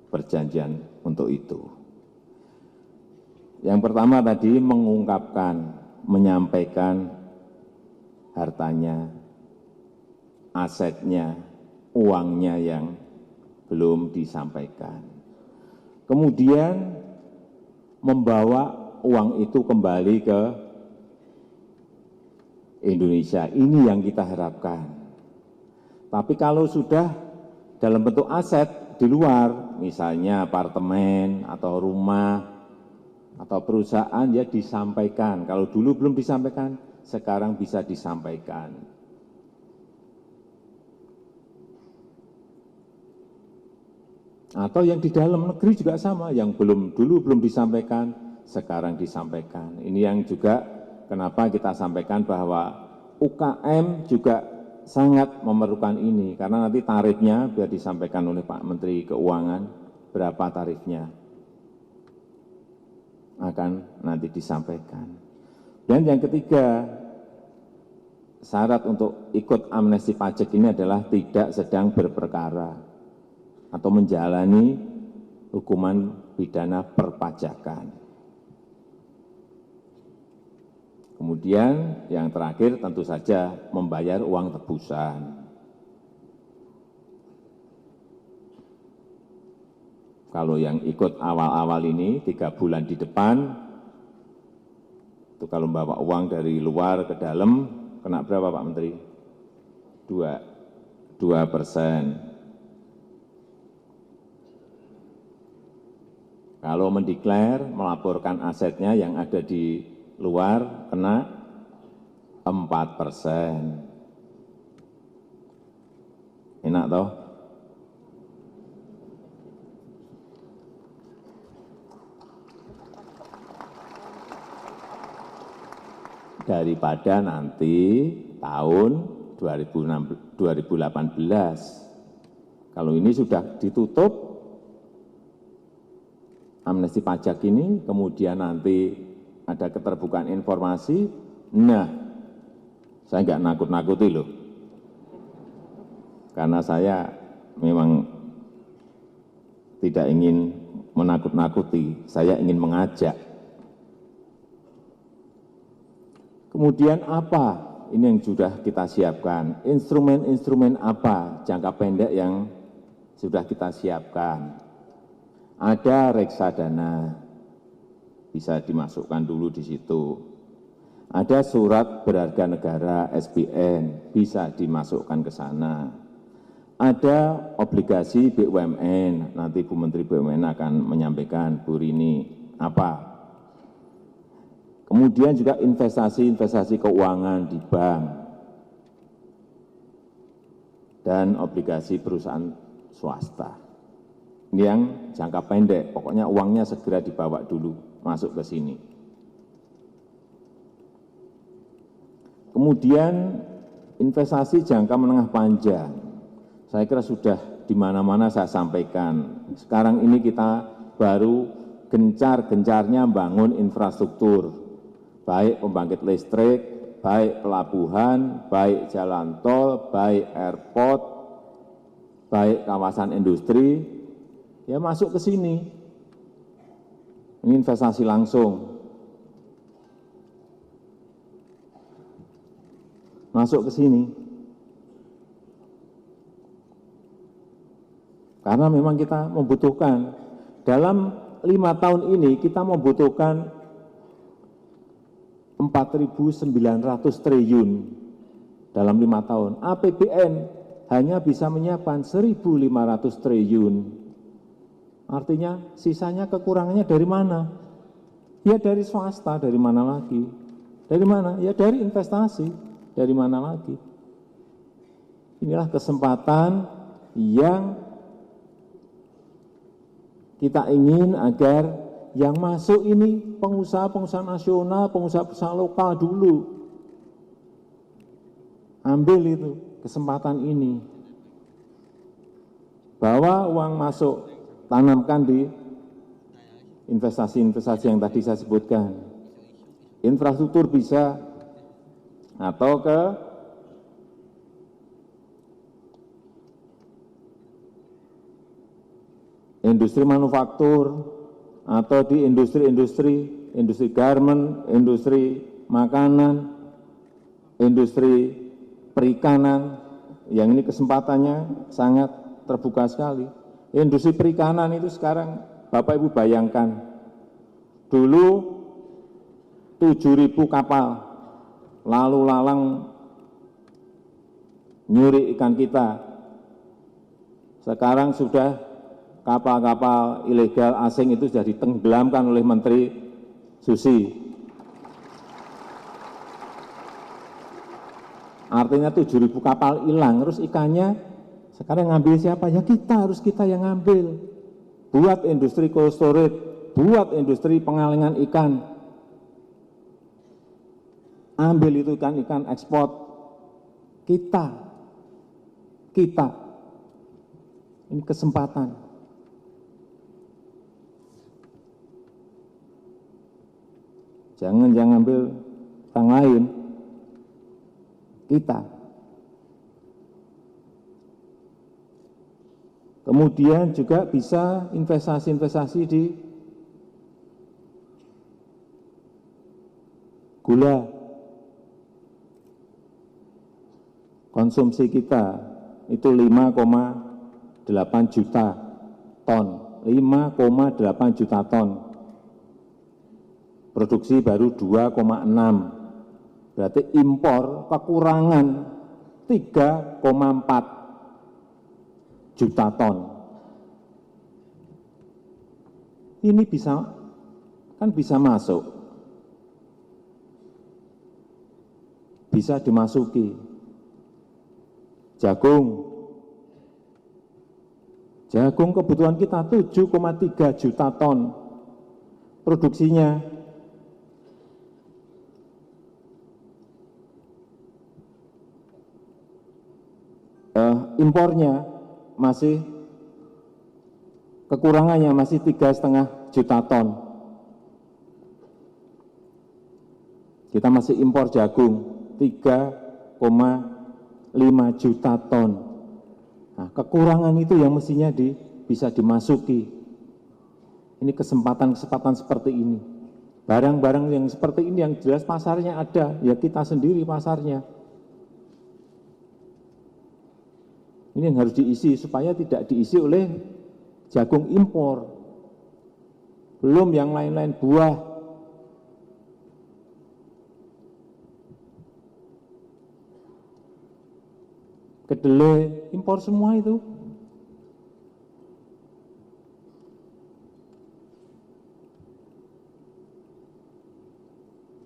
perjanjian untuk itu. Yang pertama tadi mengungkapkan, menyampaikan hartanya, asetnya, uangnya yang belum disampaikan. Kemudian membawa uang itu kembali ke Indonesia. Ini yang kita harapkan. Tapi kalau sudah dalam bentuk aset di luar, misalnya apartemen atau rumah atau perusahaan, ya disampaikan. Kalau dulu belum disampaikan, sekarang bisa disampaikan. Atau yang di dalam negeri juga sama, yang dulu belum disampaikan, sekarang disampaikan. Ini yang juga kenapa kita sampaikan bahwa UKM juga sangat memerlukan ini, karena nanti tarifnya biar disampaikan oleh Pak Menteri Keuangan, berapa tarifnya akan nanti disampaikan. Dan yang ketiga, syarat untuk ikut amnesti pajak ini adalah tidak sedang berperkara atau menjalani hukuman pidana perpajakan. Kemudian yang terakhir tentu saja membayar uang tebusan. Kalau yang ikut awal-awal ini 3 bulan di depan, itu kalau membawa uang dari luar ke dalam, kena berapa Pak Menteri? 2%. Kalau mendeklar, melaporkan asetnya yang ada di luar, kena 4%. Enak toh? Daripada nanti tahun 2018. Kalau ini sudah ditutup, amnesti pajak ini, kemudian nanti ada keterbukaan informasi, nah, saya nggak nakut-nakuti loh. Karena saya memang tidak ingin menakut-nakuti, saya ingin mengajak. Kemudian apa? Ini yang sudah kita siapkan. Instrumen-instrumen apa jangka pendek yang sudah kita siapkan? Ada reksadana, bisa dimasukkan dulu di situ. Ada surat berharga negara SBN, bisa dimasukkan ke sana. Ada obligasi BUMN, nanti Bu Menteri BUMN akan menyampaikan, Bu Rini, apa. Kemudian juga investasi keuangan di bank dan obligasi perusahaan swasta. Ini yang jangka pendek, pokoknya uangnya segera dibawa dulu, masuk ke sini. Kemudian investasi jangka menengah panjang, saya kira sudah di mana-mana saya sampaikan. Sekarang ini kita baru gencar-gencarnya membangun infrastruktur, baik pembangkit listrik, baik pelabuhan, baik jalan tol, baik airport, baik kawasan industri, ya masuk ke sini. Ini investasi langsung. Masuk ke sini. Karena memang kita membutuhkan. Dalam 5 tahun ini kita membutuhkan 4.900 triliun dalam 5 tahun. APBN hanya bisa menyiapkan 1.500 triliun. Artinya sisanya kekurangannya dari mana? Ya dari swasta, dari mana lagi? Dari mana? Ya dari investasi, dari mana lagi? Inilah kesempatan yang kita ingin agar yang masuk ini pengusaha-pengusaha nasional, pengusaha-pengusaha lokal dulu. Ambil itu, kesempatan ini. Bawa uang masuk, tanamkan di investasi-investasi yang tadi saya sebutkan. Infrastruktur bisa, atau ke industri manufaktur, atau di industri garmen, industri makanan, industri perikanan, yang ini kesempatannya sangat terbuka sekali. Industri perikanan itu sekarang, Bapak Ibu bayangkan, dulu 7.000 kapal lalu lalang nyuri ikan kita. Sekarang sudah kapal-kapal ilegal asing itu sudah ditenggelamkan oleh Menteri Susi. Artinya 7.000 kapal hilang, terus ikannya sekarang ngambil siapa? Ya harus kita yang ngambil. Buat industri cold storage, buat industri pengalengan ikan. Ambil itu ikan-ikan ekspor. Kita. Ini kesempatan. Jangan ambil orang lain, kita. Kemudian juga bisa investasi-investasi di gula. Konsumsi kita itu 5,8 juta ton. 5,8 juta ton. Produksi baru 2,6, berarti impor kekurangan 3,4 juta ton. Ini bisa masuk, bisa dimasuki. Jagung kebutuhan kita 7,3 juta ton produksinya. Impornya masih kekurangannya masih 3,5 juta ton. Kita masih impor jagung 3,5 juta ton. Nah, kekurangan itu yang mestinya bisa dimasuki. Ini kesempatan-kesempatan seperti ini. Barang-barang yang seperti ini yang jelas pasarnya ada, ya kita sendiri pasarnya. Ini yang harus diisi supaya tidak diisi oleh jagung impor. Belum yang lain-lain, buah. Kedelai, impor semua itu.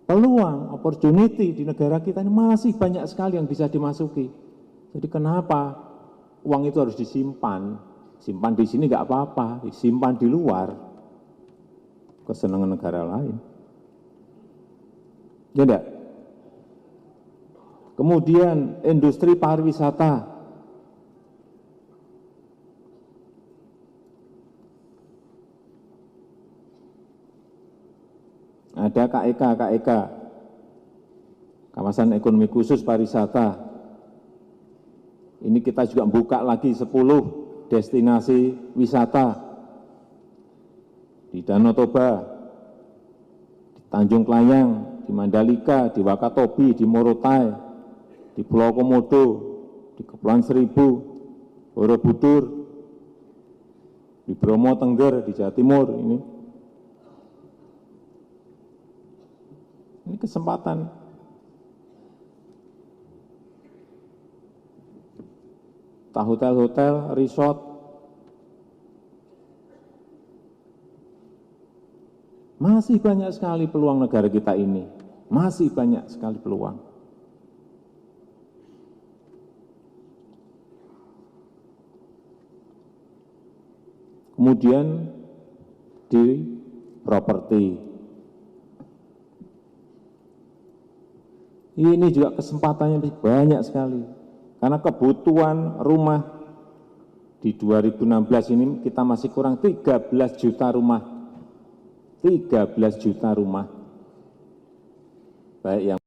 Peluang, opportunity di negara kita ini masih banyak sekali yang bisa dimasuki. Jadi kenapa uang itu harus disimpan? Simpan di sini nggak apa-apa, disimpan di luar. Kesenangan negara lain. Ya enggak? Kemudian industri pariwisata. Ada KEK, kawasan ekonomi khusus pariwisata. Ini kita juga buka lagi 10 destinasi wisata di Danau Toba, di Tanjung Kelayang, di Mandalika, di Wakatobi, di Morotai, di Pulau Komodo, di Kepulauan Seribu, Borobudur, di Bromo Tengger, di Jawa Timur. Ini kesempatan. Hotel-hotel, resort, masih banyak sekali peluang negara kita ini, masih banyak sekali peluang. Kemudian di properti, ini juga kesempatannya banyak sekali. Karena kebutuhan rumah di 2016 ini kita masih kurang 13 juta rumah. 13 juta rumah. Baik yang